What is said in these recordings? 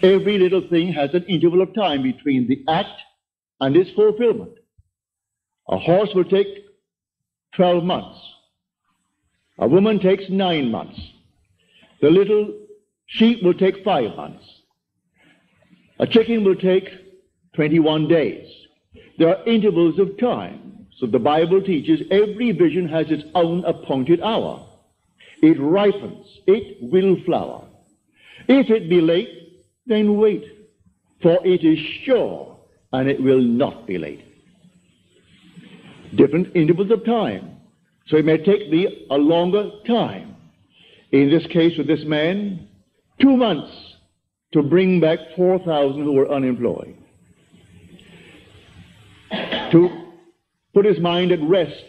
Every little thing has an interval of time between the act and its fulfillment. A horse will take 12 months. A woman takes 9 months. The little sheep will take 5 months. A chicken will take 21 days. There are intervals of time. So the Bible teaches every vision has its own appointed hour. It ripens. It will flower. If it be late, then wait, for it is sure, and it will not be late. Different intervals of time. So it may take thee a longer time. In this case with this man, 2 months to bring back 4,000 who were unemployed. To put his mind at rest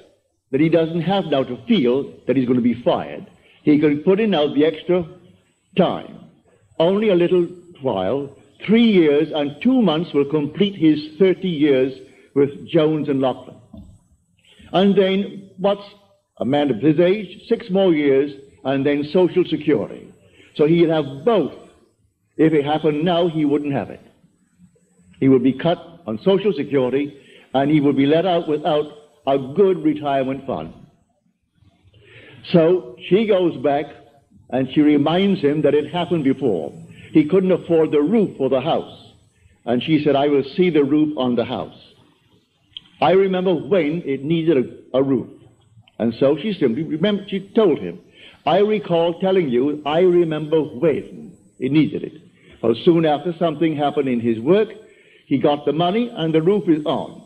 that he doesn't have now to feel that he's going to be fired. He can put in now the extra time. Only a little while, 3 years and 2 months will complete his 30 years with Jones and Lachlan. And then what's a man of his age? 6 more years, and then Social Security. So he'll have both. If it happened now, he wouldn't have it. He would be cut on Social Security, and he would be let out without a good retirement fund. So she goes back, and she reminds him that it happened before. He couldn't afford the roof for the house. And she said, I will see the roof on the house. I remember when it needed a roof. And so she told him, I recall telling you, I remember when he needed it. Well, soon after, something happened in his work. He got the money, and the roof is on.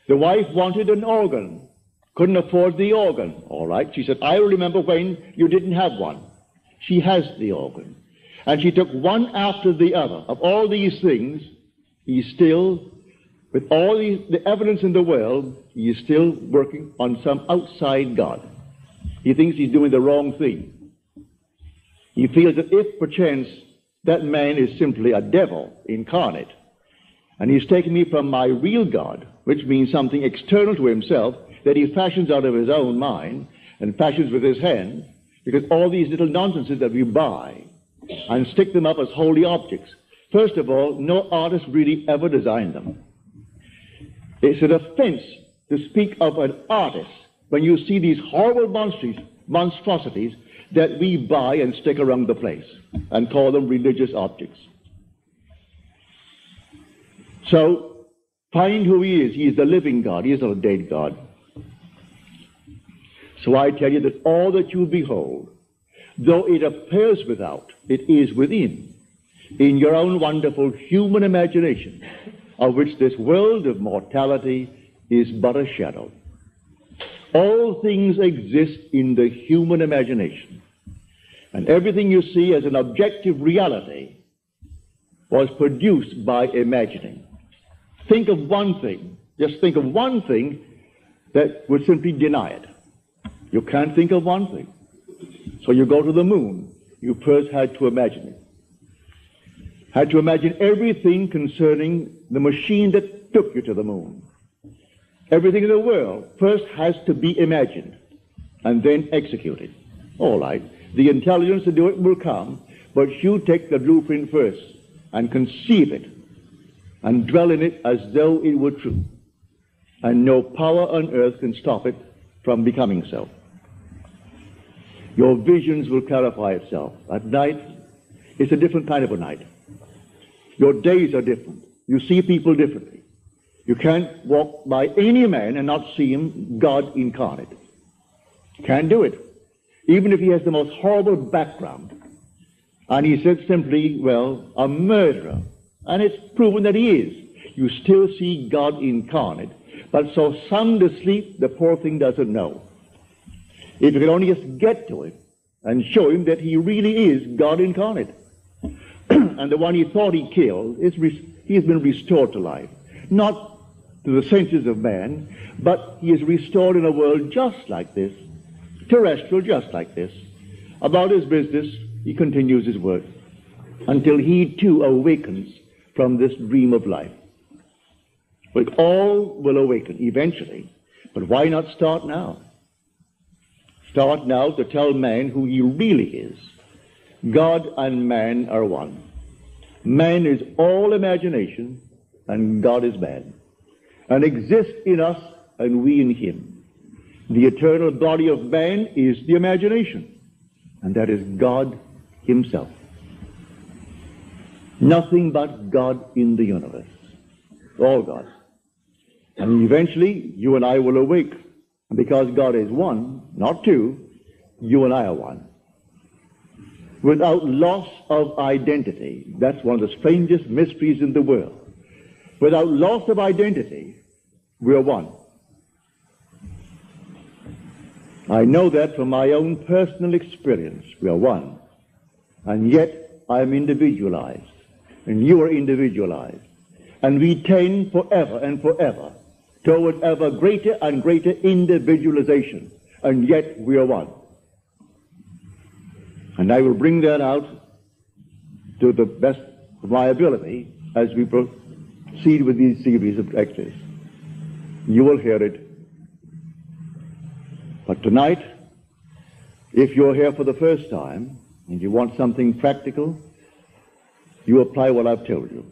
The wife wanted an organ, couldn't afford the organ. All right, she said, I remember when you didn't have one. She has the organ. And she took one after the other. Of all these things, he's still, with all the evidence in the world, he is still working on some outside God. He thinks he's doing the wrong thing. He feels that if perchance that man is simply a devil incarnate, and he's taken me from my real God, which means something external to himself that he fashions out of his own mind and fashions with his hand, because all these little nonsenses that we buy and stick them up as holy objects. First of all, no artist really ever designed them. It's an offense to speak of an artist when you see these horrible monstrosities that we buy and stick around the place and call them religious objects. So, find who he is. He is the living God. He is not a dead God. So I tell you that all that you behold, though it appears without, it is within, in your own wonderful human imagination, of which this world of mortality is but a shadow. All things exist in the human imagination, and everything you see as an objective reality was produced by imagining. Think of one thing, just think of one thing that would simply deny it. You can't think of one thing. So you go to the moon. You first had to imagine it. Had to imagine everything concerning the machine that took you to the moon. Everything in the world first has to be imagined and then executed. All right. The intelligence to do it will come, but you take the blueprint first and conceive it and dwell in it as though it were true. And no power on earth can stop it from becoming so. Your visions will clarify itself. At night, it's a different kind of a night. Your days are different. You see people differently. You can't walk by any man and not see him God incarnate. You can't do it. Even if he has the most horrible background. And he said simply, well, a murderer. And it's proven that he is. You still see God incarnate. But so sound asleep, the poor thing doesn't know. If you could only just get to it and show him that he really is God incarnate. And the one he thought he killed, he has been restored to life. Not to the senses of man, but he is restored in a world just like this, terrestrial just like this. About his business, he continues his work until he too awakens from this dream of life. But all will awaken eventually. But why not start now? Start now to tell man who he really is. God and man are one. Man is all imagination, and God is man, and exists in us, and we in him. The eternal body of man is the imagination, and that is God himself. Nothing but God in the universe. All God. And eventually, you and I will awake. And because God is one, not two, you and I are one. Without loss of identity. That's one of the strangest mysteries in the world. Without loss of identity, we are one. I know that from my own personal experience. We are one. And yet, I am individualized. And you are individualized. And we tend forever and forever toward ever greater and greater individualization. And yet, we are one. And I will bring that out to the best of my ability as we proceed with these series of lectures. You will hear it. But tonight, if you're here for the first time and you want something practical, you apply what I've told you.